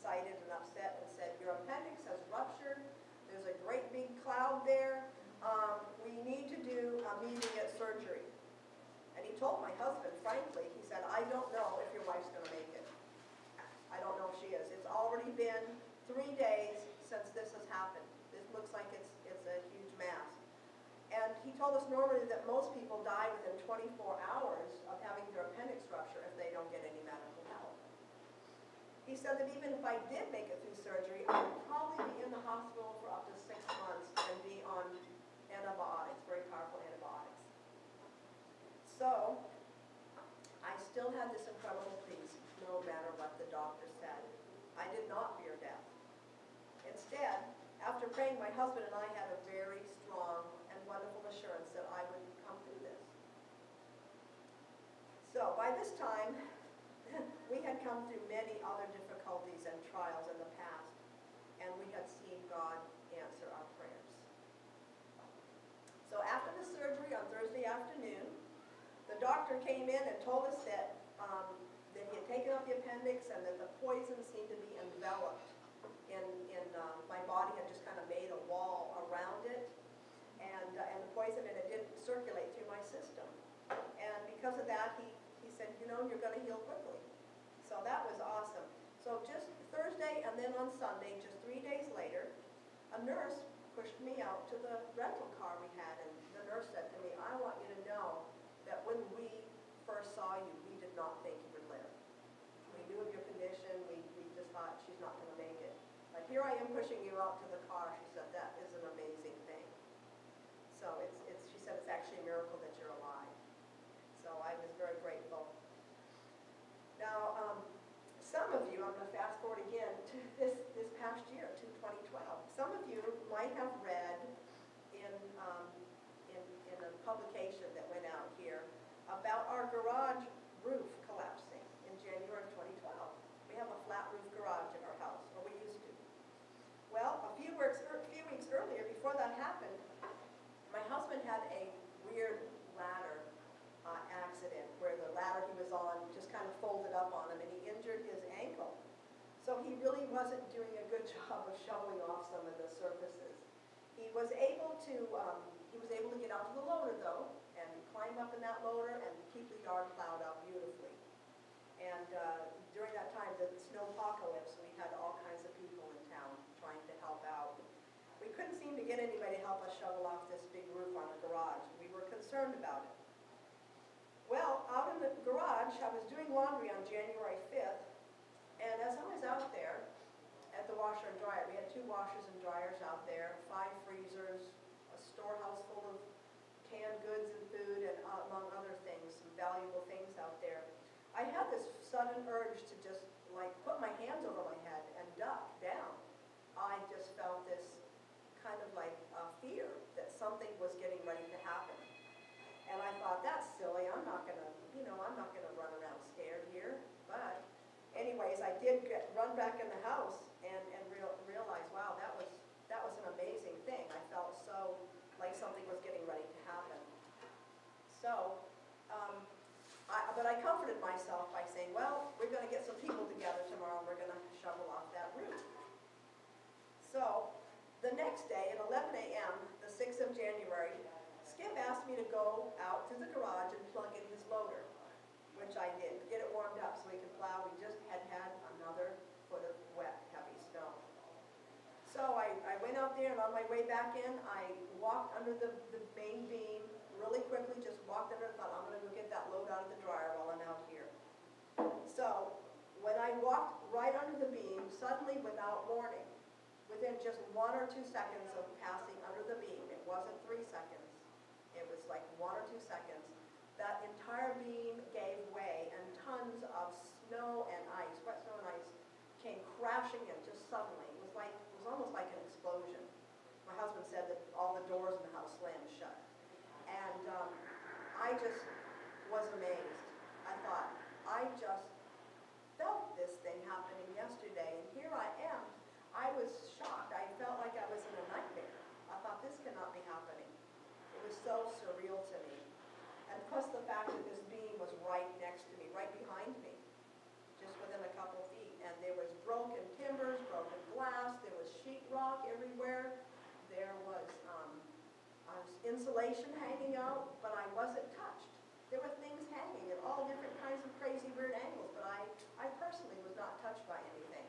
excited and upset and said, your appendix has ruptured. There's a great big cloud there. We need to do immediate surgery. And he told my husband, frankly, he said, I don't know if your wife's going to make it. I don't know if she is. It's already been 3 days since this has happened. This looks like it's a huge mass. And he told us normally that most people die within 24 hours of having their appendix rupture if they don't get any medical help. He said that even if I did make it through surgery, I would probably be in the hospital for up to 6 months and be on antibiotics, very powerful antibiotics. So, I still had this incredible peace, no matter what the doctor said. I did not fear death. Instead, after praying, my husband and I had a very strong and wonderful assurance that I would come through this. So, by this time, we had come through many other difficulties and trials in the past, and we had seen God answer our prayers. So after the surgery on Thursday afternoon, the doctor came in and told us that he had taken out the appendix and that the poison seemed to be enveloped my body had just kind of made a wall around it, and the poison, and it didn't circulate through my system. And because of that, he said, you know, you're going to heal quickly. So that was awesome. So just Thursday and then on Sunday, just 3 days later, a nurse pushed me out to the rental car we had, and the nurse said to me, I want you to know that when we first saw you, we did not think you would live. We knew of your condition, we just thought she's not going to make it. But here I am pushing you out to the car. She said, that is an amazing thing. So she said it's actually a miracle that you're alive. So I was very grateful. Now, some of you, I'm going to fast forward again to this past year, to 2012. Some of you might have read in a publication that went out here about our garage roof collapsing in January of 2012. We have a flat roof garage in our house, or we used to. Well, a few weeks earlier, before that happened, my husband had a weird ladder accident where the ladder he was on just kind of folded up on him, and he injured his ankle. So he really wasn't doing a good job of shoveling off some of the surfaces. He was able to get out to the loader though, and climb up in that loader and keep the yard plowed out beautifully. And during that time, the snowpocalypse, we had all kinds of people in town trying to help out. We couldn't seem to get anybody to help us shovel off this big roof on the garage. We were concerned about it. Well, out in the garage, I was doing laundry on January 5th, and as I was out there at the washer and dryer, we had 2 washers and dryers out there, 5 freezers, a storehouse full of canned goods and food, and among other things, some valuable things out there. I had this sudden urge to just like put my hands over my head and duck down. I just felt this kind of like fear that something was getting ready to happen. And I thought, that's silly, I'm not gonna run around scared here. But anyways, I did run back in the house and realize, wow, that was an amazing thing. I felt so like something was getting ready to happen. So, but I comforted myself by saying, well, we're going to get some people together tomorrow and we're going to shovel off that roof. So, the next day at 11 a.m., the 6th of January, Skip asked me to go out to the garage and plug in his loader, which I did, to get it warmed up so we could plow. We just had another foot of wet, heavy snow. So I went out there, and on my way back in, I walked under the main beam really quickly, just walked under and thought, I'm going to go get that load out of the dryer while I'm out here. So when I walked right under the beam, suddenly without warning, within just 1 or 2 seconds of passing under the beam, it wasn't 3 seconds, it was like 1 or 2 seconds, that entire beam gave way and tons of snow and ice, wet snow and ice, came crashing in just suddenly. It was almost like an explosion. My husband said that all the doors in the house slammed shut. And I just was amazed. I thought, I just felt this thing happening yesterday, and here I am. I was shocked. I felt like I was in a nightmare. I thought, this cannot be happening. It was so surreal to me. And plus the fact that this beam was right next to me, right behind me, just within a couple feet. And there was broken timber insulation hanging out, but I wasn't touched. There were things hanging at all different kinds of crazy, weird angles, but I personally was not touched by anything.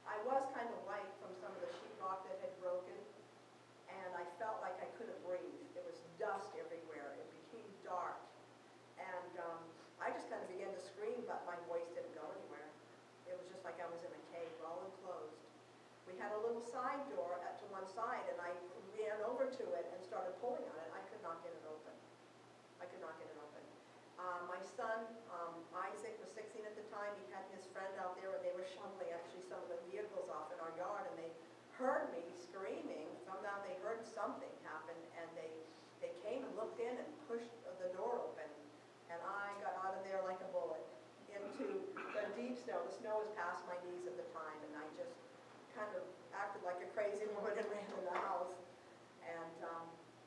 I was kind of white from some of the sheetrock that had broken, and I felt like I couldn't breathe. There was dust everywhere. It became dark. And I just kind of began to scream, but my voice didn't go anywhere. It was just like I was in a cave, all enclosed. We had a little side door to one side, and I ran over to it and started pulling on it. I could not get it open. I could not get it open. My son, Isaac, was 16 at the time. He had his friend out there, and they were shoveling actually some of the vehicles off in our yard, and they heard me screaming. Somehow they heard something happen, and they came and looked in and pushed the door open, and I got out of there like a bullet into the deep snow. The snow was past my knees at the time, and I just kind of acted like a crazy woman and ran in the house, and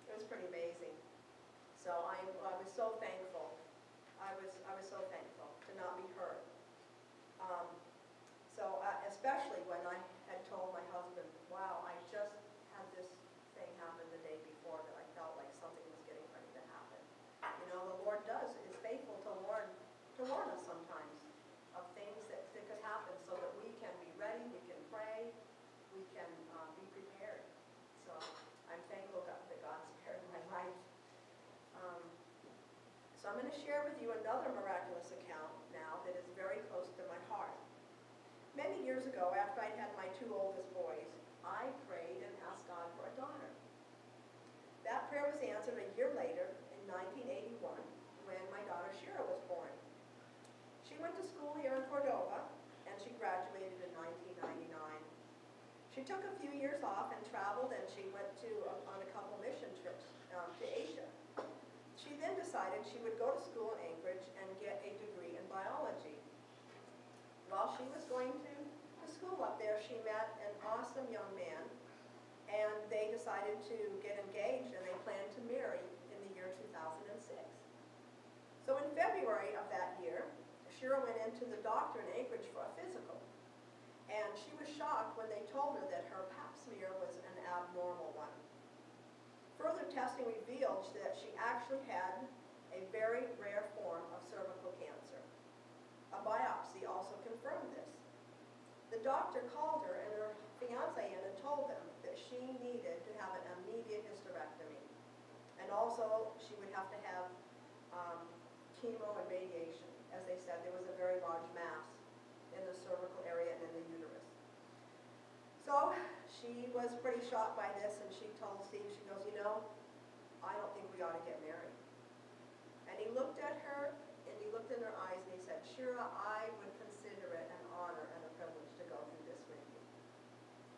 it was pretty amazing. So I was so thankful. I was so thankful to not be hurt. Especially when I had told my husband, wow, I just had this thing happen the day before that I felt like something was getting ready to happen. You know, the Lord is faithful to warn us sometimes of things that could happen so that we can be ready, we can pray, we can be prepared. So I'm thankful that God spared my life. So I'm going to share with you another miraculous account now that is very close to my heart. Many years ago, after I'd had my 2 oldest boys, I prayed and asked God for a daughter. That prayer was answered a year later in 1981 when my daughter Shira was born. She went to school here in Cordova, and she graduated in 1999. She took a few years off and traveled, and she went on a couple mission trips to Asia. She then decided she would go to school in Anchorage and get a degree in biology. While she was going to school up there, she met an awesome young man, and they decided to get engaged, and they planned to marry in the year 2006. So in February of that year, Shira went into the doctor in Anchorage for a physical, and she was shocked when they told her that her pap smear was an abnormal one. Further testing revealed that she actually had a very rare form of cervical cancer. A biopsy also confirmed this. The doctor called her and her fiancé in and told them that she needed to have an immediate hysterectomy. And also she would have to have chemo and radiation. As they said, there was a very large mass in the cervical area and in the uterus. So she was pretty shocked by this, and she told Steve, she goes, you know, I don't think we ought to get married. And he looked at her, and he looked in her eyes, and he said, Shira, I would consider it an honor and a privilege to go through this with you.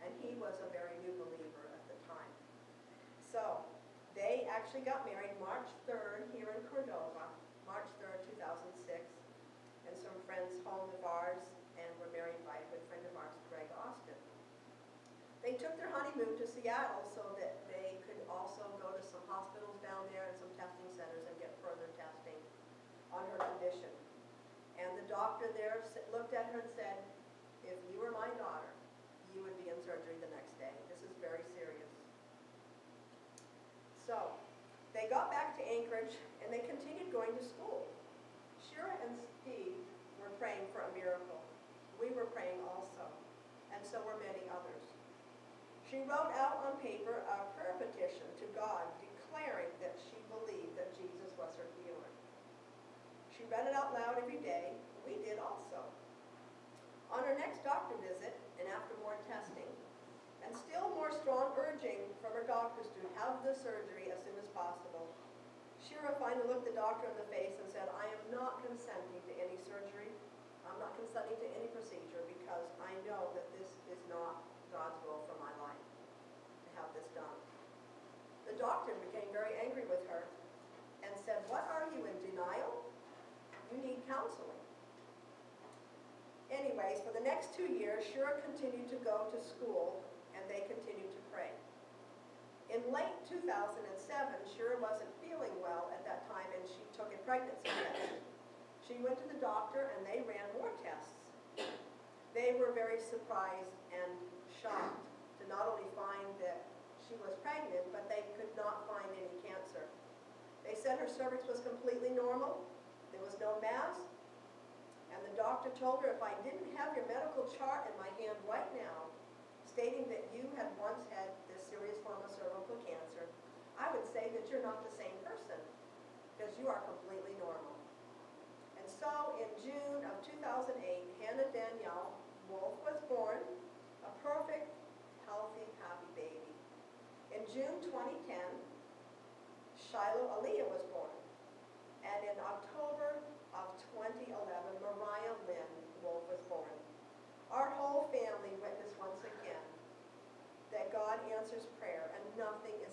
And he was a very new believer at the time. So they actually got married March 3rd here in Cordova, March 3rd, 2006, and some friends home of ours, and were married by a good friend of ours, Greg Austin. They took their honeymoon to Seattle so that they could also go to some hospitals down there and some testing centers and get further testing on her condition. And the doctor there looked at her and said, if you were my daughter, you would be in surgery the next day. This is very serious. So they got back to Anchorage, and they continued going to school. Shira and Steve were praying for a miracle. We were praying also, and so were many others. She wrote out on paper a prayer petition to God declaring that she believed that Jesus was her healer. She read it out loud every day. We did also. On her next doctor visit, and after more testing, and still more strong urging from her doctors to have the surgery as soon as possible, Shira finally looked the doctor in the face and said, I am not consenting to any surgery. I'm not consenting to any procedure because I know that this is not God's will for my life to have this done. The doctor became very angry with her and said, what are you, in denial? You need counseling. Anyways, for the next 2 years, Shira continued to go to school, and they continued to pray. In late 2007, Shira wasn't feeling well at that time, and she took a pregnancy test. She went to the doctor, and they ran more tests. They were very surprised and shocked to not only find that she she was pregnant, but they could not find any cancer. They said her cervix was completely normal, there was no mass, and the doctor told her, if I didn't have your medical chart in my hand right now, stating that you had once had this serious form of cervical cancer, I would say that you're not the same person, because you are completely normal. And so in June of 2008, Hannah Danielle Wolf was born, a perfect, healthy, happy baby. In June 2010, Shiloh Aaliyah was born. And in October of 2011, Mariah Lynn Wolf was born. Our whole family witnessed once again that God answers prayer and nothing is